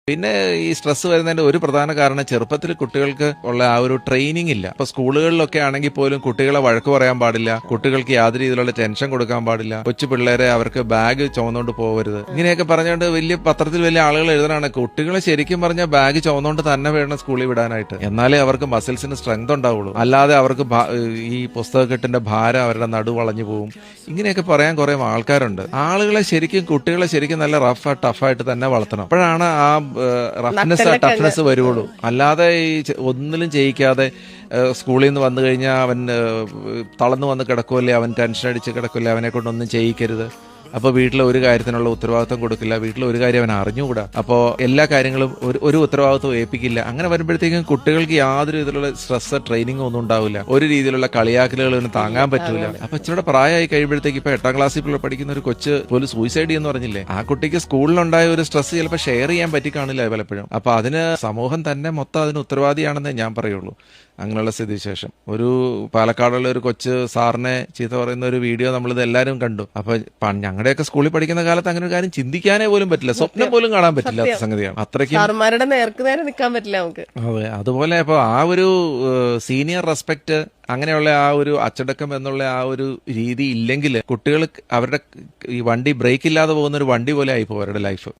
പിന്നെ ഈ സ്ട്രെസ് വരുന്നതിന്റെ ഒരു പ്രധാന കാരണം ചെറുപ്പത്തിൽ കുട്ടികൾക്ക് ഉള്ള ആ ഒരു ട്രെയിനിങ് ഇല്ല. ഇപ്പൊ സ്കൂളുകളിലൊക്കെ ആണെങ്കിൽ പോലും കുട്ടികളെ വഴക്ക് പറയാൻ പാടില്ല, കുട്ടികൾക്ക് യാതൊരു രീതിയിലുള്ള ടെൻഷൻ കൊടുക്കാൻ പാടില്ല, കൊച്ചു പിള്ളേരെ അവർക്ക് ബാഗ് ചുമന്നുകൊണ്ട് പോകരുത്, ഇങ്ങനെയൊക്കെ പറഞ്ഞുകൊണ്ട് വലിയ പത്രത്തിൽ വലിയ ആളുകൾ എഴുതണാണ്. കുട്ടികളെ ശരിക്കും പറഞ്ഞാൽ ബാഗ് ചുമന്നുകൊണ്ട് തന്നെ വേണം സ്കൂളിൽ വിടാനായിട്ട്, എന്നാലേ അവർക്ക് മസിൽസിന് സ്ട്രെങ്ത് ഉണ്ടാവുള്ളൂ. അല്ലാതെ അവർക്ക് ഈ പുസ്തകക്കെട്ടിന്റെ ഭാരം അവരുടെ നടു വളഞ്ഞു പോകും. ഇങ്ങനെയൊക്കെ പറയാൻ കുറെ ആൾക്കാരുണ്ട്. ആളുകളെ ശരിക്കും കുട്ടികളെ ശരിക്കും നല്ല റഫ് ടഫായിട്ട് തന്നെ വളർത്തണം. അപ്പോഴാണ് ആ ടഫ്നെസ് വരുവുള്ളൂ. അല്ലാതെ ഈ ഒന്നിലും ചെയ്യിക്കാതെ സ്കൂളിൽ നിന്ന് വന്നു കഴിഞ്ഞാൽ അവൻ തളർന്നു വന്ന് കിടക്കുമല്ലേ, അവൻ ടെൻഷൻ അടിച്ച് കിടക്കില്ലേ, അവനെ കൊണ്ടൊന്നും ചെയ്യിക്കരുത്. അപ്പോൾ വീട്ടിലെ ഒരു കാര്യത്തിനുള്ള ഉത്തരവാദിത്വം കൊടുക്കില്ല, വീട്ടിലെ ഒരു കാര്യം അവൻ അറിഞ്ഞുകൂടാ, അപ്പോൾ എല്ലാ കാര്യങ്ങളും ഒരു ഉത്തരവാദിത്വം ഏൽപ്പിക്കില്ല. അങ്ങനെ വരുമ്പോഴത്തേക്കും കുട്ടികൾക്ക് യാതൊരു രീതിയിലുള്ള സ്ട്രെസ് ട്രെയിനിങ് ഒന്നും ഉണ്ടാവില്ല, ഒരു രീതിയിലുള്ള കളിയാക്കലുകൾ ഒന്നും താങ്ങാൻ പറ്റൂല. അപ്പൊ ഇച്ചിരി പ്രായമായി കഴിയുമ്പോഴത്തേക്ക് ഇപ്പൊ 8ാം ക്ലാസ്സിൽ പഠിക്കുന്ന ഒരു കൊച്ച് പോലും സൂയിസൈഡ് ചെയ്യുന്ന പറഞ്ഞില്ലേ, ആ കുട്ടിക്ക് സ്കൂളിലുണ്ടായ ഒരു സ്ട്രെസ് ചിലപ്പോൾ ഷെയർ ചെയ്യാൻ പറ്റി കാണില്ല പലപ്പോഴും. അപ്പൊ അതിന് സമൂഹം തന്നെ മൊത്തം അതിന് ഉത്തരവാദിയാണെന്നേ ഞാൻ പറയുള്ളൂ. അങ്ങനെയുള്ള സ്ഥിതിവിശേഷം ഒരു പാലക്കാടുള്ള ഒരു കൊച്ച് സാറിനെ ചീത്ത പറയുന്ന ഒരു വീഡിയോ നമ്മളിത് എല്ലാവരും കണ്ടു. അപ്പൊ ഞങ്ങളുടെയൊക്കെ സ്കൂളിൽ പഠിക്കുന്ന കാലത്ത് അങ്ങനെ ഒരു കാര്യം ചിന്തിക്കാനേ പോലും പറ്റില്ല, സ്വപ്നം പോലും കാണാൻ പറ്റില്ലാത്ത സംഗതിയാണ്. അത്രയ്ക്കും നിൽക്കാൻ പറ്റില്ല നമുക്ക്. അതെ, അതുപോലെ അപ്പൊ ആ ഒരു സീനിയർ റെസ്പെക്ട്, അങ്ങനെയുള്ള ആ ഒരു അച്ചടക്കം എന്നുള്ള ആ ഒരു രീതി ഇല്ലെങ്കിൽ കുട്ടികൾ അവരുടെ ഈ വണ്ടി ബ്രേക്ക് ഇല്ലാതെ പോകുന്ന ഒരു വണ്ടി പോലെ ആയിപ്പോ അവരുടെ ലൈഫ്.